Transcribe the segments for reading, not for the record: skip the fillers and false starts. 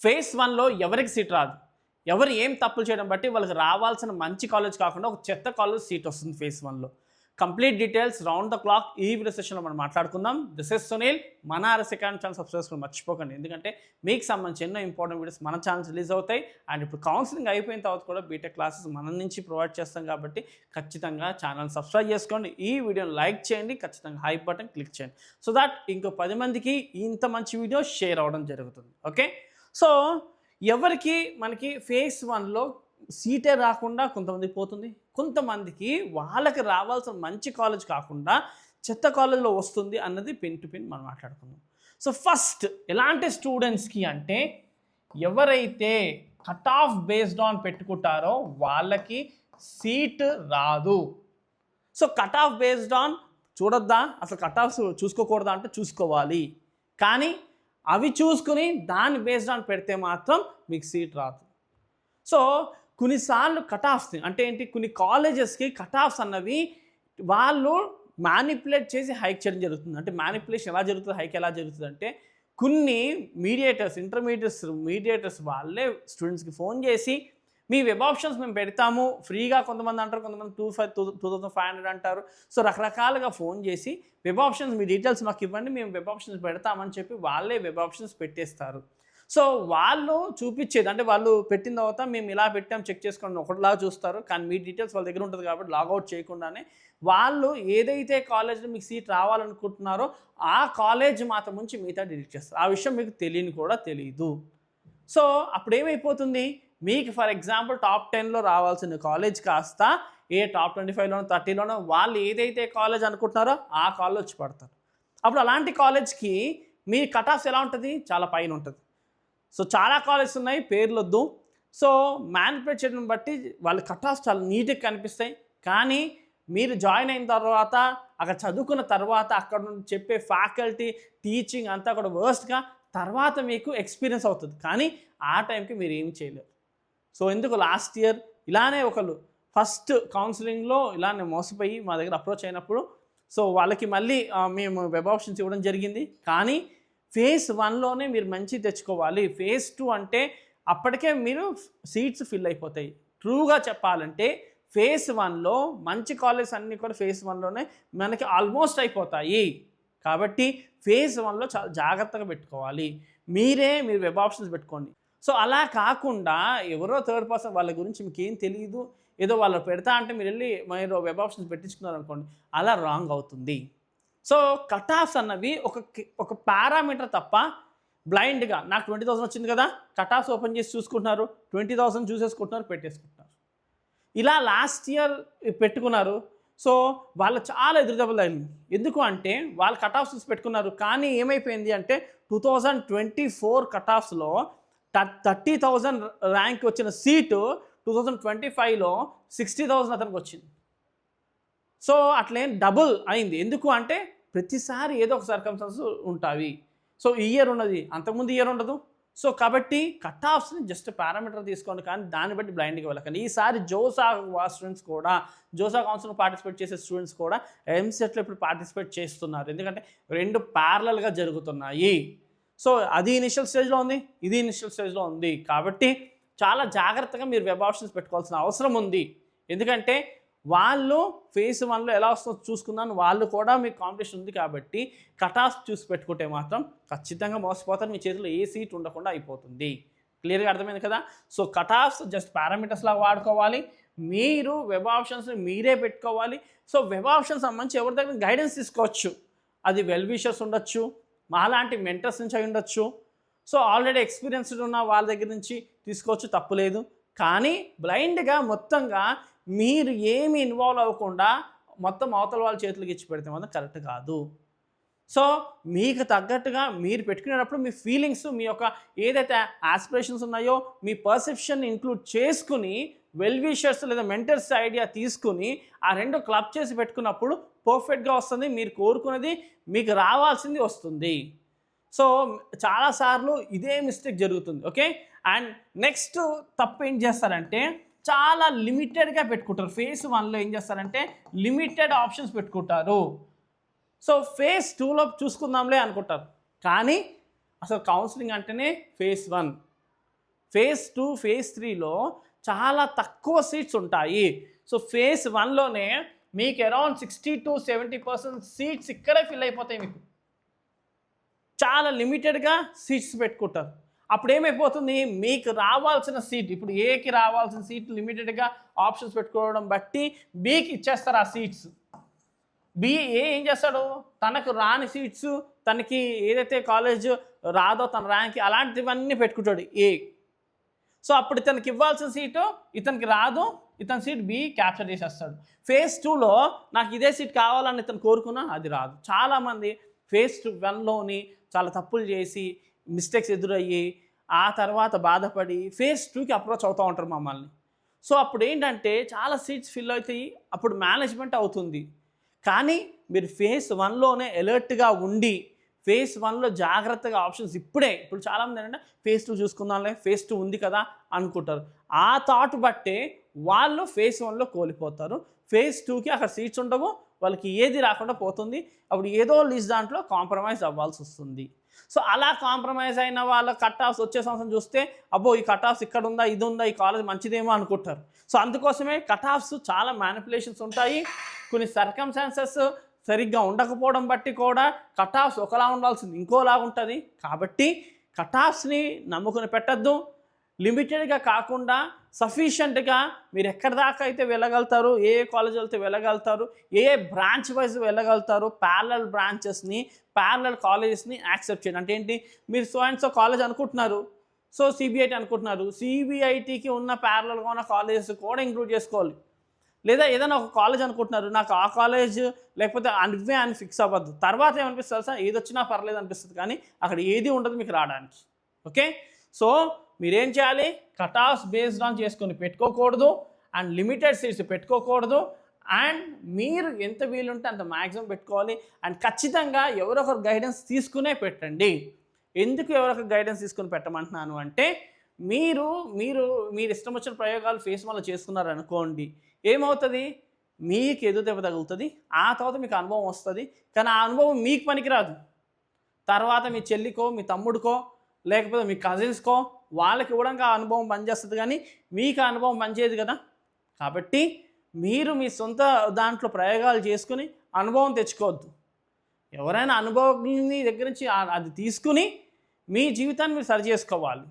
Phase 1లో ఎవరికి seat రాదు. ఎవరు ఏం తప్పులు చేయడం బట్టి వాళ్ళకి రావాల్సిన మంచి కాలేజ్ కాకుండా ఒక చెత్త కాలేజ్ సీట్ వస్తుంది ఫేజ్ 1లో. Complete details round the clock ఈ వీడియో సెషన్లో మనం మాట్లాడుకుందాం. This is Sunil. మన ఆర్ఎస్ అకాడమీ ఛానల్ సబ్స్క్రైబ్ చేసుకోవడం మర్చిపోకండి. ఎందుకంటే మీకు సంబంధించి ఎన్నో ఇంపార్టెంట్ వీడియోస్ మన ఛానల్ రిలీజ్ అవుతాయి. అండ్ ఇప్పుడు కౌన్సిలింగ్ అయిపోయిన తర్వాత కూడా బీటెక్ క్లాసెస్ మన నుంచి ప్రొవైడ్ చేస్తాం కాబట్టి ఖచ్చితంగా ఛానల్ సబ్స్క్రైబ్ చేసుకోండి. ఈ వీడియోని లైక్ చేయండి, ఖచ్చితంగా హై బటన్ క్లిక్ చేయండి. సో దట్ ఇంకో 10 మందికి ఇంత మంచి వీడియో షేర్ అవ్వడం జరుగుతుంది. ఓకే, సో ఎవరికి మనకి ఫేజ్ 1లో సీటే రాకుండా కొంతమందికి పోతుంది, కొంతమందికి వాళ్ళకి రావాల్సిన మంచి కాలేజ్ కాకుండా చెత్త కాలేజ్లో వస్తుంది అన్నది పిన్ టు పిన్ మనం మాట్లాడుకుందాం. సో ఫస్ట్ ఎలాంటి స్టూడెంట్స్కి అంటే ఎవరైతే కట్ ఆఫ్ బేస్డ్ ఆన్ పెట్టుకుంటారో వాళ్ళకి సీట్ రాదు. So cut off based on చూడొద్దా, అసలు కట్ ఆఫ్స్ చూసుకోకూడదా అంటే చూసుకోవాలి, కానీ అవి చూసుకుని దాన్ని బేస్డ్ ఆన్ పెడితే మాత్రం మీకు సీట్ రాదు. సో కొన్నిసార్లు కట్ ఆఫ్స్ అంటే ఏంటి, కొన్ని కాలేజెస్కి కట్ ఆఫ్స్ అన్నవి వాళ్ళు మ్యానిపులేట్ చేసి హైక్ చేయడం జరుగుతుంది. అంటే మ్యానిపులేషన్ ఎలా జరుగుతుంది, హైక్ ఎలా జరుగుతుంది అంటే కొన్ని మీడియేటర్స్ వాళ్ళే స్టూడెంట్స్కి ఫోన్ చేసి మీ వెబ్ ఆప్షన్స్ మేము పెడతాము ఫ్రీగా, కొంతమంది అంటారు, కొంతమంది 2500 అంటారు. సో రకరకాలుగా ఫోన్ చేసి వెబ్ ఆప్షన్స్ మీ డీటెయిల్స్ మాకు ఇవ్వండి, మేము వెబ్ ఆప్షన్స్ పెడతామని చెప్పి వాళ్ళే వెబ్ ఆప్షన్స్ పెట్టేస్తారు. సో వాళ్ళు చూపించేది అంటే వాళ్ళు పెట్టిన తర్వాత మేము ఇలా పెట్టాం చెక్ చేసుకోండి ఒకటిలా చూస్తారు, కానీ మీ డీటెయిల్స్ వాళ్ళ దగ్గర ఉంటుంది కాబట్టి లాగౌట్ చేయకుండానే వాళ్ళు ఏదైతే కాలేజ్లో మీకు సీట్ రావాలనుకుంటున్నారో ఆ కాలేజ్ మాత్రం నుంచి మిగతా డిలీట్ చేస్తారు. ఆ విషయం మీకు తెలియని కూడా తెలియదు. సో అప్పుడు ఏమైపోతుంది, మీకు ఫర్ ఎగ్జాంపుల్ టాప్ 10లో రావాల్సిన కాలేజ్ కాస్త టాప్ 25లోనో 30లోనో వాళ్ళు ఏదైతే కాలేజ్ అనుకుంటున్నారో ఆ కాలేజ్ వచ్చి పడతారు. అప్పుడు అలాంటి కాలేజ్కి మీ కట్ ఆఫ్స్ ఎలా ఉంటుంది, చాలా పైన ఉంటుంది. సో చాలా కాలేజెస్ ఉన్నాయి, పేర్లు వద్దు. సో మ్యానిపులేట్ చేయడం బట్టి వాళ్ళ కట్ ఆఫ్స్ చాలా నీట్గా కనిపిస్తాయి, కానీ మీరు జాయిన్ అయిన తర్వాత అక్కడ చదువుకున్న తర్వాత అక్కడ నుండి చెప్పే ఫ్యాకల్టీ టీచింగ్ అంతా కూడా వర్స్ట్గా తర్వాత మీకు ఎక్స్పీరియన్స్ అవుతుంది, కానీ ఆ టైంకి మీరు ఏమి చేయలేరు. సో ఎందుకు లాస్ట్ ఇయర్ ఇలానే ఒకళ్ళు ఫస్ట్ కౌన్సిలింగ్లో ఇలానే మోసపోయి మా దగ్గర అప్రోచ్ అయినప్పుడు సో వాళ్ళకి మళ్ళీ మేము వెబ్ ఆప్షన్స్ ఇవ్వడం జరిగింది, కానీ ఫేజ్ 1లోనే మీరు మంచి తెచ్చుకోవాలి. ఫేజ్ 2 అంటే అప్పటికే మీరు సీట్స్ ఫిల్ అయిపోతాయి. ట్రూగా చెప్పాలంటే ఫేజ్ 1లో మంచి కాలేజ్ అన్నీ కూడా ఫేజ్ 1లోనే మనకి ఆల్మోస్ట్ అయిపోతాయి. కాబట్టి ఫేజ్ 1లో చాలా జాగ్రత్తగా పెట్టుకోవాలి. మీరు వెబ్ ఆప్షన్స్ పెట్టుకోండి. సో అలా కాకుండా ఎవరో థర్డ్ పర్సన్ వాళ్ళ గురించి మీకు ఏం తెలియదు, ఏదో వాళ్ళు పెడతా అంటే మీరు వెళ్ళి మీరు వెబ్ ఆప్షన్స్ పెట్టించుకున్నారు అనుకోండి, అలా రాంగ్ అవుతుంది. సో కట్ ఆఫ్స్ అన్నవి ఒక పారామీటర్ తప్ప బ్లైండ్గా నాకు 20,000 వచ్చింది కదా కట్ ఆఫ్స్ ఓపెన్ చేసి చూసుకుంటున్నారు, 20,000 చూసేసుకుంటున్నారు, పెట్టేసుకుంటున్నారు. ఇలా లాస్ట్ ఇయర్ పెట్టుకున్నారు. సో వాళ్ళు చాలా ఎదురుదెబ్బలు అయింది. ఎందుకు అంటే వాళ్ళు కట్ ఆఫ్స్ చూసి పెట్టుకున్నారు, కానీ ఏమైపోయింది అంటే 2024 కట్ ఆఫ్స్లో 30,000 ర్యాంక్ వచ్చిన సీటు 2025లో 60,000 అతనికి వచ్చింది. సో అట్లేం డబుల్ అయింది. ఎందుకు అంటే ప్రతిసారి ఏదో ఒక సర్కమ్స్టాన్సెస్ ఉంటాయి. సో ఈ ఇయర్ ఉన్నది అంతకుముందు ఇయర్ ఉండదు. సో కాబట్టి కట్ ఆఫ్స్ని జస్ట్ పారామీటర్ తీసుకోండి, కానీ దాన్ని బట్టి బ్లైండ్గా వెళ్ళకండి. ఈసారి జోసా స్టూడెంట్స్ కూడా, జోసా కౌన్సిల్ పార్టిసిపేట్ చేసే స్టూడెంట్స్ కూడా ఎంసెట్లో ఇప్పుడు పార్టిసిపేట్ చేస్తున్నారు, ఎందుకంటే 2 ప్యారలల్గా జరుగుతున్నాయి. సో అది ఇనిషియల్ స్టేజ్లో ఉంది, ఇది ఇనిషియల్ స్టేజ్లో ఉంది. కాబట్టి చాలా జాగ్రత్తగా మీరు వెబ్ ఆప్షన్స్ పెట్టుకోవాల్సిన అవసరం ఉంది. ఎందుకంటే వాళ్ళు ఫేజ్ 1లో ఎలా వస్తుందో చూసుకున్నాను, వాళ్ళు కూడా మీకు కాంపిటీషన్ ఉంది కాబట్టి కట్ ఆఫ్ చూసి పెట్టుకుంటే మాత్రం ఖచ్చితంగా మోసపోతారు, మీ చేతిలో ఏ సీట్ ఉండకుండా అయిపోతుంది. క్లియర్గా అర్థమైంది కదా. So cut offs just parameters లాగా వాడుకోవాలి. మీరు వెబ్ ఆప్షన్స్ని మీరే పెట్టుకోవాలి. సో వెబ్ ఆప్షన్స్ సంబంధించి ఎవరి దగ్గర గైడెన్స్ తీసుకోవచ్చు. అది వెల్ విషర్స్ ఉండొచ్చు, మాలాంటి మెంటర్స్ నుంచి అయి ఉండొచ్చు. సో ఆల్రెడీ ఎక్స్పీరియన్స్డ్ ఉన్న వాళ్ళ దగ్గర నుంచి తీసుకోవచ్చు, తప్పులేదు. కానీ బ్లైండ్గా మొత్తంగా మీరు ఏమి ఇన్వాల్వ్ అవ్వకుండా మొత్తం అవతల వాళ్ళ చేతులకు ఇచ్చి పెడితే మాత్రం కరెక్ట్ కాదు. సో మీకు తగ్గట్టుగా మీరు పెట్టుకునేటప్పుడు మీ ఫీలింగ్స్, మీ యొక్క ఏదైతే ఆస్పిరేషన్స్ ఉన్నాయో మీ పర్సెప్షన్ ఇంక్లూడ్ చేసుకుని వెల్ విషర్స్ లేదా మెంటర్స్ ఐడియా తీసుకుని ఆ 2 క్లబ్ చేసి పెట్టుకున్నప్పుడు పర్ఫెక్ట్గా వస్తుంది. మీరు కోరుకున్నది మీకు రావాల్సింది వస్తుంది. సో చాలాసార్లు ఇదే మిస్టేక్ జరుగుతుంది. ఓకే, అండ్ నెక్స్ట్ తప్పు ఏం చేస్తారంటే చాలా లిమిటెడ్గా పెట్టుకుంటారు. ఫేజ్ 1లో ఏం చేస్తారంటే లిమిటెడ్ ఆప్షన్స్ పెట్టుకుంటారు. సో ఫేజ్ 2లో చూసుకుందాంలే అనుకుంటారు, కానీ అసలు కౌన్సిలింగ్ అంటేనే ఫేజ్ 1. ఫేజ్ 2 ఫేజ్ 3లో చాలా తక్కువ సీట్స్ ఉంటాయి. సో ఫేజ్ 1లోనే మీకు అరౌండ్ 60-70% సీట్స్ ఇక్కడే ఫిల్ అయిపోతాయి. చాలా లిమిటెడ్గా సీట్స్ పెట్టుకుంటారు. అప్పుడు ఏమైపోతుంది, మీకు రావాల్సిన సీట్, ఇప్పుడు ఏకి రావాల్సిన సీట్ లిమిటెడ్గా ఆప్షన్స్ పెట్టుకోవడం బట్టి బికి ఇచ్చేస్తారు ఆ సీట్స్. ఏం చేస్తాడు, తనకు రాని సీట్స్, తనకి ఏదైతే కాలేజ్ రాదో తన ర్యాంక్ అలాంటివన్నీ పెట్టుకుంటాడు ఏ. సో అప్పుడు ఇతనికి ఇవ్వాల్సిన సీటు ఇతనికి రాదు, ఇతని సీట్ బి క్యాప్చర్ చేసేస్తాడు. ఫేజ్ 2లో నాకు ఇదే సీట్ కావాలని ఇతను కోరుకున్నా అది రాదు. చాలామంది ఫేజ్ 1లోని చాలా తప్పులు చేసి మిస్టేక్స్ ఎదురయ్యి ఆ తర్వాత బాధపడి ఫేజ్ 2కి అప్రోచ్ అవుతూ ఉంటారు మమ్మల్ని. సో అప్పుడు ఏంటంటే చాలా సీట్స్ ఫిల్ అవుతాయి, అప్పుడు మేనేజ్మెంట్ అవుతుంది. కానీ మీరు ఫేజ్ 1లోనే అలర్ట్గా ఉండి ఫేజ్ 1లో జాగ్రత్తగా ఆప్షన్స్ ఇప్పుడు చాలామంది ఏంటంటే ఫేజ్ 2 చూసుకుందాంలే, ఫేజ్ 2 ఉంది కదా అనుకుంటారు. ఆ థాట్ బట్టే వాళ్ళు ఫేజ్ 1లో కోల్పోతారు. ఫేజ్ 2కి అక్కడ సీట్స్ ఉండవు, వాళ్ళకి ఏది రాకుండా పోతుంది. అప్పుడు ఏదో లిస్ట్ దాంట్లో కాంప్రమైజ్ అవ్వాల్సి వస్తుంది. సో అలా కాంప్రమైజ్ అయిన వాళ్ళ కట్ ఆఫ్స్ వచ్చే సంవత్సరం చూస్తే అబ్బో ఈ కట్ ఆఫ్స్ ఇక్కడ ఉందా, ఇది ఉందా, ఈ కాలేజ్ మంచిదేమో అనుకుంటారు. సో అందుకోసమే కట్ ఆఫ్స్ చాలా మ్యానిపులేషన్స్ ఉంటాయి. కొన్ని సర్కమ్స్టాన్సెస్ సరిగ్గా ఉండకపోవడం బట్టి కూడా కట్ ఆఫ్స్ ఒకలా ఉండాల్సింది ఇంకోలా ఉంటుంది. కాబట్టి కట్ ఆఫ్స్ని నమ్ముకుని పెట్టద్దు. లిమిటెడ్గా కాకుండా సఫిషియెంట్గా మీరు ఎక్కడి దాకా అయితే వెళ్ళగలుగుతారు, ఏ కాలేజ్ వెళ్తే వెళ్ళగలుగుతారు, ఏ బ్రాంచ్ వైజ్ వెళ్ళగలుగుతారు, ప్యారలల్ బ్రాంచెస్ని ప్యారలల్ కాలేజెస్ని యాక్సెప్ట్ చేయండి. అంటే ఏంటి, మీరు సో అండ్ సో కాలేజ్ అనుకుంటున్నారు, సో సిబిఐటి అనుకుంటున్నారు, సిబిఐటికి ఉన్న ప్యారలల్గా ఉన్న కాలేజెస్ కూడా ఇంక్లూడ్ చేసుకోవాలి. లేదా ఏదైనా ఒక కాలేజ్ అనుకుంటున్నారు, నాకు ఆ కాలేజ్ లేకపోతే అనివే అని ఫిక్స్ అవ్వద్దు. తర్వాత ఏమనిపిస్తుంది సార్, ఏది వచ్చినా పర్లేదు అనిపిస్తుంది, కానీ అక్కడ ఏది ఉండదు మీకు రావడానికి. ఓకే, సో మీరేం చేయాలి, కట్ ఆఫ్స్ బేస్డ్ ఆన్ చేసుకొని పెట్టుకోకూడదు, అండ్ లిమిటెడ్ సీట్స్ పెట్టుకోకూడదు, అండ్ మీరు ఎంత వీలుంటే అంత మ్యాక్సిమం పెట్టుకోవాలి. అండ్ ఖచ్చితంగా ఎవరొకరు గైడెన్స్ తీసుకునే పెట్టండి. ఎందుకు ఎవరొకరు గైడెన్స్ తీసుకుని పెట్టమంటున్నాను అంటే, మీరు మీరు మీరు ఇష్టం వచ్చిన ప్రయోగాలు ఫేస్ 1లో చేసుకున్నారు అనుకోండి, ఏమవుతుంది, మీకు ఎదురు దెబ్బ తగులుతుంది, ఆ తర్వాత మీకు అనుభవం వస్తుంది. కానీ ఆ అనుభవం మీకు పనికిరాదు. తర్వాత మీ చెల్లికో, మీ తమ్ముడికో, లేకపోతే మీ కజిన్స్కో వాళ్ళకి ఇవ్వడానికి ఆ అనుభవం పనిచేస్తుంది, కానీ మీకు ఆ అనుభవం పనిచేయదు కదా. కాబట్టి మీరు మీ సొంత దాంట్లో ప్రయోగాలు చేసుకుని అనుభవం తెచ్చుకోవద్దు. ఎవరైనా అనుభవం దగ్గర నుంచి అది తీసుకుని మీ జీవితాన్ని మీరు సరి చేసుకోవాలి.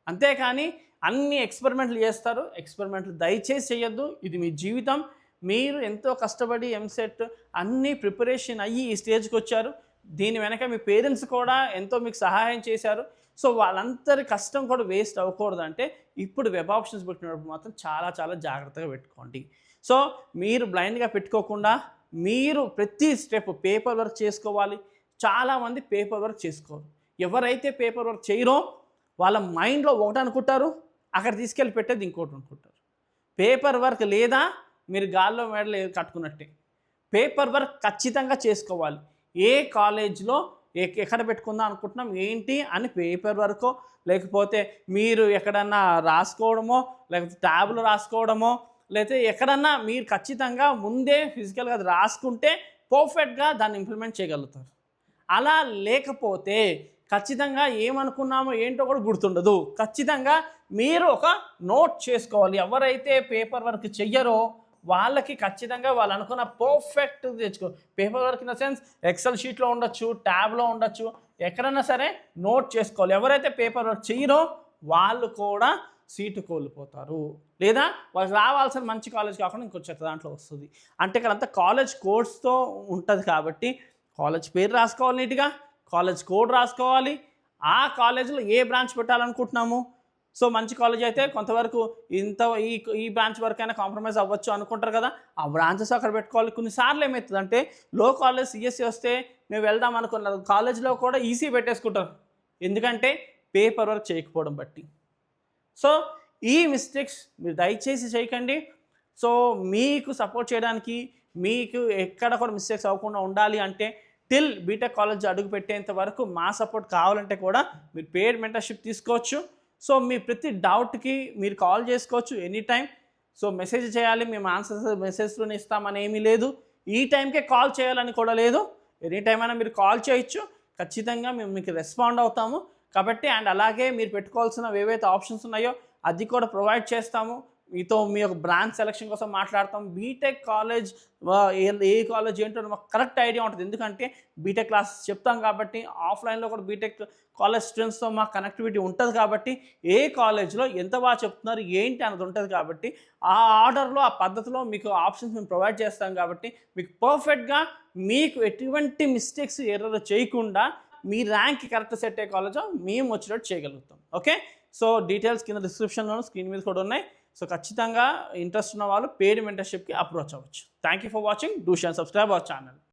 అంతేకాని అన్ని ఎక్స్పెరిమెంట్లు చేస్తారు, ఎక్స్పెరిమెంట్లు దయచేసి చేయొద్దు. ఇది మీ జీవితం. మీరు ఎంతో కష్టపడి ఎంసెట్ అన్నీ ప్రిపరేషన్ అయ్యి ఈ స్టేజ్కి వచ్చారు. దీని వెనక మీ పేరెంట్స్ కూడా ఎంతో మీకు సహాయం చేశారు. సో వాళ్ళందరి కష్టం కూడా వేస్ట్ అవ్వకూడదు అంటే ఇప్పుడు వెబ్ ఆప్షన్స్ పెట్టినప్పుడు మాత్రం చాలా చాలా జాగ్రత్తగా పెట్టుకోండి. సో మీరు బ్లైండ్గా పెట్టుకోకుండా మీరు ప్రతి స్టెప్ పేపర్ వర్క్ చేసుకోవాలి. చాలామంది పేపర్ వర్క్ చేసుకోరు. ఎవరైతే పేపర్ వర్క్ చేయరో వాళ్ళ మైండ్లో ఒకటి అనుకుంటారు, అక్కడ తీసుకెళ్ళి పెట్టేది ఇంకోటి అనుకుంటారు. పేపర్ వర్క్ లేదా మీరు గాల్లో మెడలు కట్టుకున్నట్టే. పేపర్ వర్క్ ఖచ్చితంగా చేసుకోవాలి. ఏ కాలేజ్లో ఎక్కడ పెట్టుకుందాం అనుకుంటున్నాం ఏంటి అని పేపర్ వర్కో, లేకపోతే మీరు ఎక్కడన్నా రాసుకోవడమో, లేకపోతే ట్యాబ్లో రాసుకోవడమో, లేకపోతే ఎక్కడన్నా మీరు ఖచ్చితంగా ముందే ఫిజికల్గా అది రాసుకుంటే పర్ఫెక్ట్గా దాన్ని ఇంప్లిమెంట్ చేయగలుగుతారు. అలా లేకపోతే ఖచ్చితంగా ఏమనుకున్నామో ఏంటో కూడా గుర్తుండదు. ఖచ్చితంగా మీరు ఒక నోట్ చేసుకోవాలి. ఎవరైతే పేపర్ వర్క్ చెయ్యరో వాళ్ళకి ఖచ్చితంగా వాళ్ళు అనుకున్న పర్ఫెక్ట్ తెచ్చుకో. Paper work in the sense excel షీట్లో ఉండొచ్చు, ట్యాబ్లో ఉండొచ్చు, ఎక్కడన్నా సరే నోట్ చేసుకోవాలి. ఎవరైతే పేపర్ వర్క్ చెయ్యరో వాళ్ళు కూడా సీటు కోల్పోతారు, లేదా వాళ్ళకి రావాల్సిన మంచి కాలేజ్ కాకుండా ఇంకో చెత్త దాంట్లో వస్తుంది. అంటే ఇక్కడంతా కాలేజ్ కోడ్స్తో ఉంటుంది కాబట్టి కాలేజ్ పేరు రాసుకోవాలి, నీట్గా కాలేజ్ కోడ్ రాసుకోవాలి. ఆ కాలేజీలో ఏ బ్రాంచ్ పెట్టాలనుకుంటున్నాము, సో మంచి కాలేజ్ అయితే కొంతవరకు ఈ బ్రాంచ్ వరకు అయినా కాంప్రమైజ్ అవ్వచ్చు అనుకుంటారు కదా, ఆ బ్రాంచెస్ అక్కడ పెట్టుకోవాలి. కొన్నిసార్లు ఏమవుతుందంటే లో కాలేజ్ సిఎస్సి వస్తే మేము వెళ్దాం అనుకున్నారు, కాలేజ్లో కూడా ఈసీ పెట్టేసుకుంటారు, ఎందుకంటే పేపర్ వర్క్ చేయకపోవడం బట్టి. సో ఈ మిస్టేక్స్ మీరు దయచేసి చేయకండి. సో మీకు సపోర్ట్ చేయడానికి, మీకు ఎక్కడ కూడా మిస్టేక్స్ అవ్వకుండా ఉండాలి అంటే టిల్ బీటెక్ కాలేజ్ అడుగు పెట్టేంత వరకు మా సపోర్ట్ కావాలంటే కూడా మీరు పెయిడ్ మెంటర్షిప్ తీసుకోవచ్చు. సో మీ ప్రతి డౌట్కి మీరు కాల్ చేసుకోవచ్చు ఎనీ టైం. సో మెసేజ్ చేయాలి, మేము ఆన్సర్స్ మెసేజ్లోనే ఇస్తామని ఏమీ లేదు. ఈ టైంకే కాల్ చేయాలని కూడా లేదు, ఎనీ టైం అయినా మీరు కాల్ చేయొచ్చు. ఖచ్చితంగా మేము మీకు రెస్పాండ్ అవుతాము. కాబట్టి అండ్ అలాగే మీరు పెట్టుకోవాల్సినవి ఏవైతే ఆప్షన్స్ ఉన్నాయో అది కూడా ప్రొవైడ్ చేస్తాము. మీతో మీ యొక్క బ్రాంచ్ సెలక్షన్ కోసం మాట్లాడతాం. బీటెక్ కాలేజ్ ఏ కాలేజ్ ఏంటో మాకు కరెక్ట్ ఐడియా ఉంటుంది. ఎందుకంటే బీటెక్ క్లాసెస్ చెప్తాం కాబట్టి ఆఫ్లైన్లో కూడా బీటెక్ కాలేజ్ స్టూడెంట్స్తో మాకు కనెక్టివిటీ ఉంటుంది కాబట్టి ఏ కాలేజ్లో ఎంత బాగా చెప్తున్నారు ఏంటి అన్నది ఉంటుంది కాబట్టి ఆ ఆర్డర్లో ఆ పద్ధతిలో మీకు ఆప్షన్స్ మేము ప్రొవైడ్ చేస్తాం కాబట్టి మీకు పర్ఫెక్ట్గా మీకు ఎటువంటి మిస్టేక్స్ ఎర్రర్ చేయకుండా మీ ర్యాంక్ కరెక్ట్ సెట్ అయ్యే కాలేజో మేము వచ్చేటట్టు చేయగలుగుతాం. ఓకే, సో డీటెయిల్స్ కింద డిస్క్రిప్షన్లో స్క్రీన్ మీద కూడా ఉన్నాయి. సో ఖచ్చితంగా ఇంట్రెస్ట్ ఉన్న వాళ్ళు పెయిడ్ మెంటర్షిప్కి అప్రోచ్ అవ్వచ్చు. Thank you for watching. Do share, subscribe our channel.